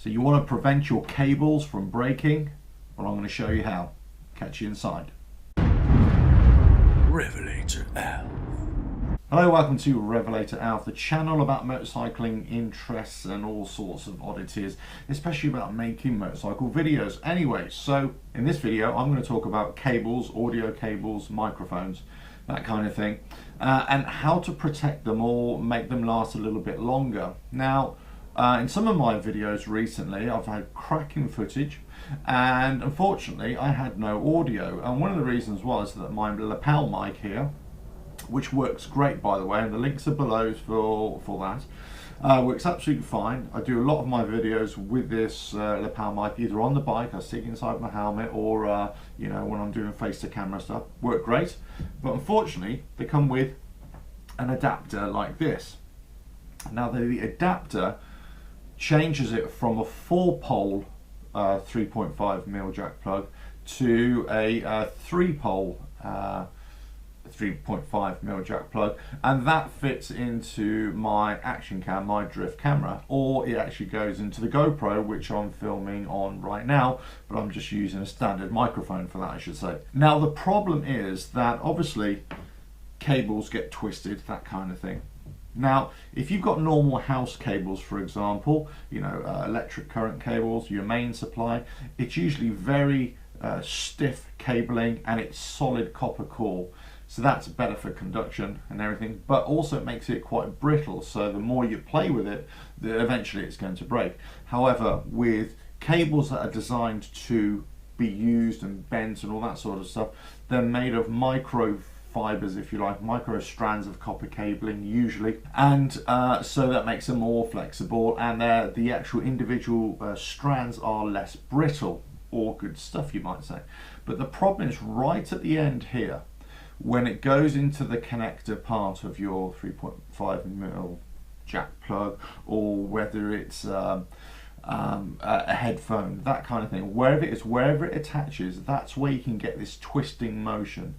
So you want to prevent your cables from breaking? Well, I'm going to show you how. Catch you inside. RevelatorAlf. Hello, welcome to RevelatorAlf, the channel about motorcycling interests and all sorts of oddities, especially about making motorcycle videos. Anyway, so in this video I'm going to talk about cables, audio cables, microphones, that kind of thing, and how to protect them or make them last a little bit longer. Now, in some of my videos recently I've had cracking footage, and unfortunately I had no audio, and one of the reasons was that my lapel mic here, which works great by the way, and the links are below for that, works absolutely fine. I do a lot of my videos with this lapel mic, either on the bike, I stick inside my helmet, or you know, when I'm doing face to camera stuff. Work great, but unfortunately they come with an adapter like this. Now the adapter changes it from a 4-pole 3.5mm jack plug to a 3-pole 3.5mm jack plug, and that fits into my action cam, my drift camera, or it actually goes into the GoPro, which I'm filming on right now, but I'm just using a standard microphone for that, I should say. Now the problem is that obviously cables get twisted, that kind of thing. Now, if you've got normal house cables, for example, you know, electric current cables, your main supply, it's usually very stiff cabling and it's solid copper core. So that's better for conduction and everything, but also it makes it quite brittle. So the more you play with it, eventually it's going to break. However, with cables that are designed to be used and bent and all that sort of stuff, they're made of micro fibers, if you like, micro strands of copper cabling usually, and so that makes them more flexible, and the actual individual strands are less brittle. All good stuff, you might say. But the problem is right at the end here, when it goes into the connector part of your 3.5mm jack plug, or whether it's a headphone, that kind of thing, wherever it attaches, that's where you can get this twisting motion.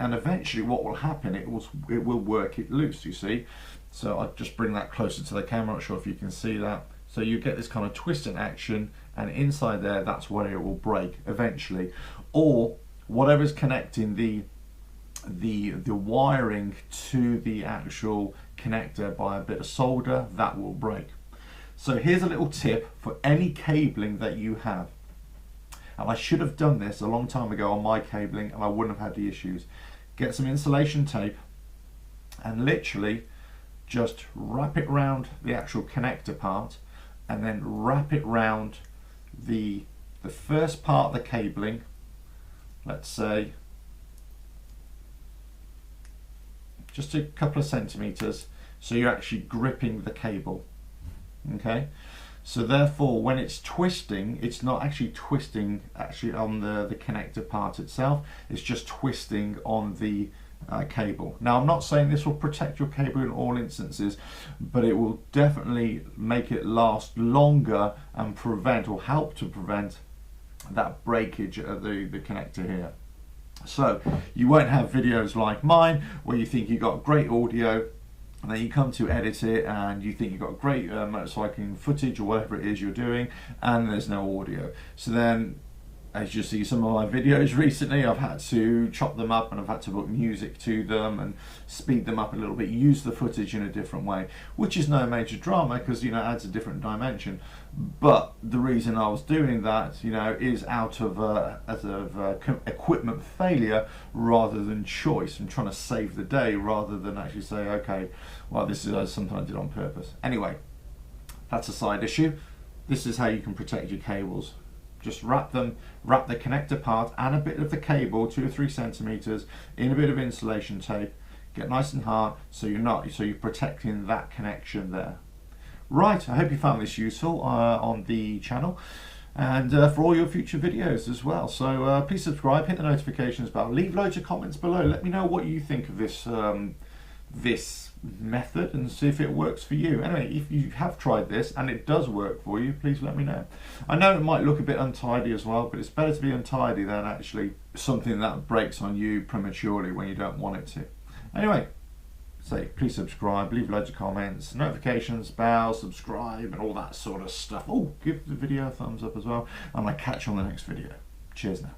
And eventually what will happen, it will work it loose, you see. So I'll just bring that closer to the camera, not sure if you can see that. So you get this kind of twisting action, and inside there, that's where it will break eventually. Or whatever's connecting the wiring to the actual connector by a bit of solder, that will break. So here's a little tip for any cabling that you have. And I should have done this a long time ago on my cabling, and I wouldn't have had the issues. Get some insulation tape and literally just wrap it around the actual connector part, and then wrap it round the first part of the cabling, let's say just a couple of centimeters, so you're actually gripping the cable. Okay, so therefore when it's twisting, it's not actually twisting on the connector part itself, it's just twisting on the cable. Now I'm not saying this will protect your cable in all instances, but it will definitely make it last longer and prevent, or help to prevent, that breakage of the connector here. So you won't have videos like mine where you think you got great audio, and then you come to edit it and you think you've got great motorcycling footage or whatever it is you're doing, and there's no audio. So then, as you see some of my videos recently, I've had to chop them up, and I've had to put music to them and speed them up a little bit, use the footage in a different way, which is no major drama because, you know, it adds a different dimension. But the reason I was doing that, you know, is out of equipment failure rather than choice. I'm trying to save the day rather than actually say, okay, well, this is something I did on purpose. Anyway, that's a side issue. This is how you can protect your cables. Just wrap the connector part and a bit of the cable, 2 or 3 centimeters, in a bit of insulation tape. Get nice and hard, so you're protecting that connection there. Right, I hope you found this useful on the channel, and for all your future videos as well. So please subscribe, hit the notifications bell, leave loads of comments below. Let me know what you think of this this method and see if it works for you. Anyway, if you have tried this and it does work for you, please let me know. I know it might look a bit untidy as well, but it's better to be untidy than actually something that breaks on you prematurely when you don't want it to. Anyway, say please subscribe, leave loads of comments, notifications, bell, subscribe, and all that sort of stuff. Oh, give the video a thumbs up as well, and I'll catch you on the next video. Cheers now.